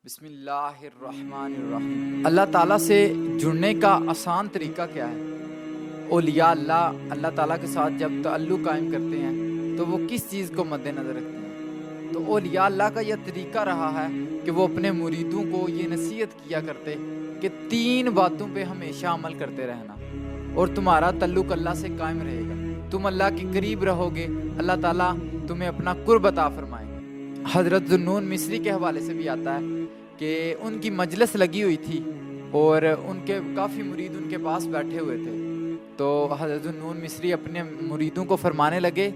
بسم اللہ الرحمن الرحیم۔ اللہ تعالیٰ سے جڑنے کا آسان طریقہ کیا ہے؟ اولیاء اللہ تعالیٰ کے ساتھ جب تعلق قائم کرتے ہیں تو وہ کس چیز کو مد نظر رکھتے ہیں؟ تو اولیاء اللہ کا یہ طریقہ رہا ہے کہ وہ اپنے مریدوں کو یہ نصیحت کیا کرتے کہ 3 باتوں پہ ہمیشہ عمل کرتے رہنا اور تمہارا تعلق اللہ سے قائم رہے گا، تم اللہ کے قریب رہو گے، اللہ تعالیٰ تمہیں اپنا قرب عطا فرمائیں گے۔ حضرت ذوالنون مصری کے حوالے سے بھی آتا ہے کہ ان کی مجلس لگی ہوئی تھی اور ان کے کافی مرید ان کے پاس بیٹھے ہوئے تھے، تو حضرت ذوالنون مصری اپنے مریدوں کو فرمانے لگے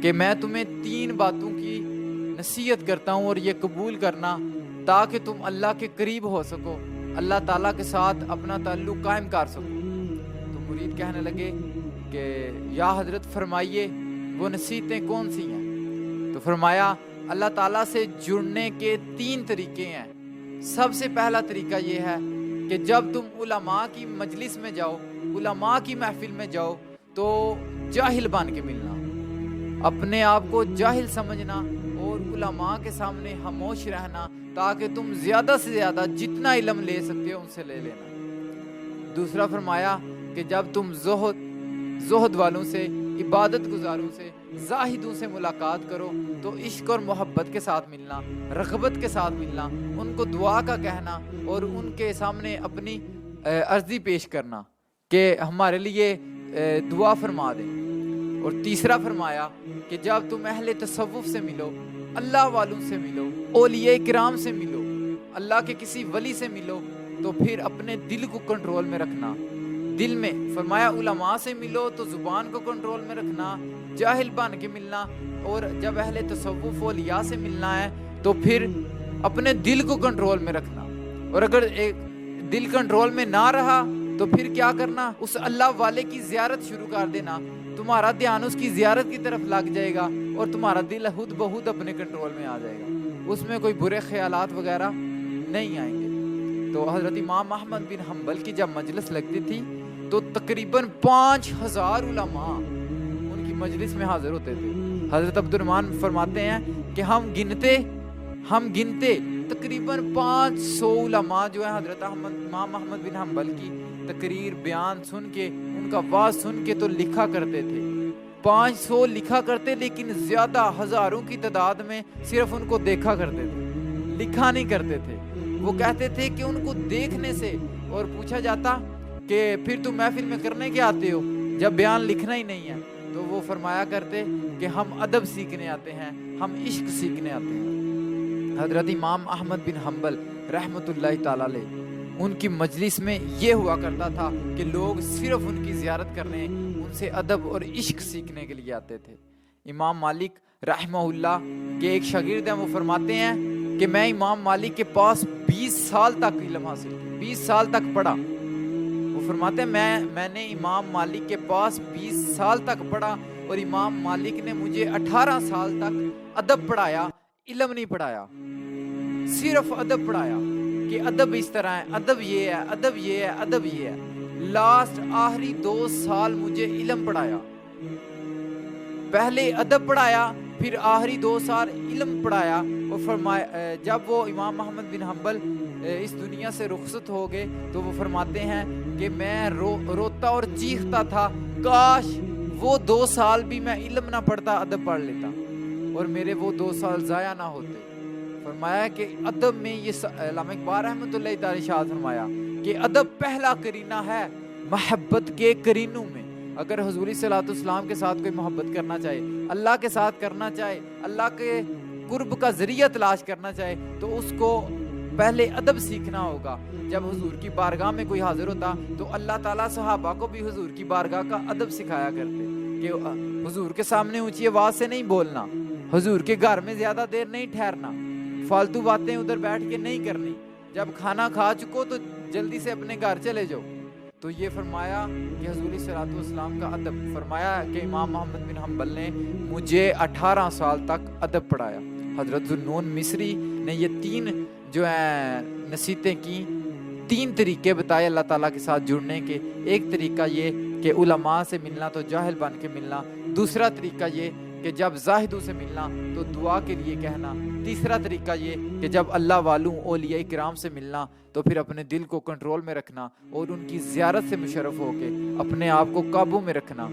کہ میں تمہیں 3 باتوں کی نصیحت کرتا ہوں اور یہ قبول کرنا تاکہ تم اللہ کے قریب ہو سکو، اللہ تعالیٰ کے ساتھ اپنا تعلق قائم کر سکو۔ تو مرید کہنے لگے کہ یا حضرت فرمائیے وہ نصیحتیں کون سی ہیں؟ تو فرمایا اللہ تعالیٰ سے جڑنے کے 3 طریقے ہیں۔ سب سے پہلا طریقہ یہ ہے کہ جب تم علماء کی مجلس میں جاؤ، علماء کی محفل میں جاؤ تو جاہل بن کے ملنا، اپنے آپ کو جاہل سمجھنا اور علماء کے سامنے خاموش رہنا تاکہ تم زیادہ سے زیادہ جتنا علم لے سکتے ہو ان سے لے لینا۔ دوسرا فرمایا کہ جب تم زہد والوں سے، عبادت گزاروں سے، زاہدوں سے ملاقات کرو تو عشق اور محبت کے ساتھ ملنا، رغبت کے ساتھ ملنا، ان کو دعا کا کہنا اور ان کے سامنے اپنی عرضی پیش کرنا کہ ہمارے لیے دعا فرما دیں۔ اور تیسرا فرمایا کہ جب تم اہل تصوف سے ملو، اللہ والوں سے ملو، اولیاء کرام سے ملو، اللہ کے کسی ولی سے ملو تو پھر اپنے دل کو کنٹرول میں رکھنا۔ دل میں فرمایا علماء سے ملو تو زبان کو کنٹرول میں رکھنا، جاہل بن کے ملنا، اور جب اہل تصوف اولیاء سے ملنا ہے تو پھر اپنے دل کو کنٹرول میں رکھنا، اور اگر ایک دل کنٹرول میں نہ رہا تو پھر کیا کرنا؟ اس اللہ والے کی زیارت شروع کر دینا، تمہارا دھیان اس کی زیارت کی طرف لگ جائے گا اور تمہارا دل خود بخود اپنے کنٹرول میں آ جائے گا، اس میں کوئی برے خیالات وغیرہ نہیں آئیں گے۔ تو حضرت امام احمد بن حنبل کی جب مجلس لگتی تھی تو تقریباً 5000 علماء ان کی مجلس میں حاضر ہوتے تھے۔ حضرت عبد الرحمن فرماتے ہیں کہ ہم گنتے تقریباً 500 علماء جو ہیں حضرت امام احمد بن حنبل کی تقریر بیان سن کے، ان کا واعظ سن کے تو لکھا کرتے تھے۔ 500 لکھا کرتے، لیکن زیادہ ہزاروں کی تعداد میں صرف ان کو دیکھا کرتے تھے، لکھا نہیں کرتے تھے۔ وہ کہتے تھے کہ ان کو دیکھنے سے، اور پوچھا جاتا کہ پھر تم محفل میں کرنے کے آتے ہو جب بیان لکھنا ہی نہیں ہے؟ تو وہ فرمایا کرتے کہ ہم ادب سیکھنے آتے ہیں، ہم عشق سیکھنے آتے ہیں۔ حضرت امام احمد بن حنبل رحمۃ اللہ تعالی علیہ، ان کی مجلس میں یہ ہوا کرتا تھا کہ لوگ صرف ان کی زیارت کرنے، ان سے ادب اور عشق سیکھنے کے لیے آتے تھے۔ امام مالک رحمہ اللہ کے ایک شاگرد ہیں، وہ فرماتے ہیں کہ میں امام مالک کے پاس 20 سال تک علم حاصل کیا، 20 سال تک پڑھا۔ وہ فرماتے ہیں میں نے امام مالک کے پاس 20 سال تک پڑھا اور امام مالک نے مجھے 18 سال تک ادب پڑھایا، علم نہیں پڑھایا، صرف ادب پڑھایا کہ ادب اس طرح ہے، ادب یہ ہے، ادب یہ ہے، ادب یہ ہے۔ لاسٹ آخری 2 سال مجھے علم پڑھایا، پہلے ادب پڑھایا، پھر آخری 2 سال علم پڑھایا۔ اور فرمایا جب وہ امام احمد بن حنبل اس دنیا سے رخصت ہو گئے تو وہ فرماتے ہیں کہ میں روتا اور چیختا تھا، کاش وہ 2 سال بھی میں علم نہ پڑھتا، ادب پڑھ لیتا اور میرے وہ 2 سال ضائع نہ ہوتے۔ فرمایا کہ ادب میں یہ علامہ اقبال رحمۃ اللہ تعالی شاہ فرمایا کہ ادب پہلا کرینہ ہے محبت کے کرینوں میں۔ اگر حضور صلی اللہ علیہ وسلم کے ساتھ کوئی محبت کرنا چاہے، اللہ کے ساتھ کرنا چاہے، اللہ کے قرب کا ذریعہ تلاش کرنا چاہے تو اس کو پہلے ادب سیکھنا ہوگا۔ جب حضور کی بارگاہ میں کوئی حاضر ہوتا تو اللہ تعالیٰ صحابہ کو بھی حضور کی بارگاہ کا ادب سکھایا کرتے کہ حضور کے سامنے اونچی آواز سے نہیں بولنا، حضور کے گھر میں زیادہ دیر نہیں ٹھہرنا، فالتو باتیں ادھر بیٹھ کے نہیں کرنی، جب کھانا کھا چکو تو جلدی سے اپنے گھر چلے جاؤ۔ تو یہ فرمایا کہ حضور صلی اللہ علیہ وسلم کا ادب۔ فرمایا کہ امام محمد بن حنبل نے مجھے 18 سال تک ادب پڑھایا۔ حضرت ذوالنون مصری نے یہ 3 جو ہیں نصیحتیں کی، 3 طریقے بتائے اللہ تعالیٰ کے ساتھ جڑنے کے۔ ایک طریقہ یہ کہ علماء سے ملنا تو جاہل بن کے ملنا، دوسرا طریقہ یہ کہ جب زاہدوں سے ملنا تو دعا کے لیے کہنا، تیسرا طریقہ یہ کہ جب اللہ والوں اولیاء کرام سے ملنا تو پھر اپنے دل کو کنٹرول میں رکھنا اور ان کی زیارت سے مشرف ہو کے اپنے آپ کو قابو میں رکھنا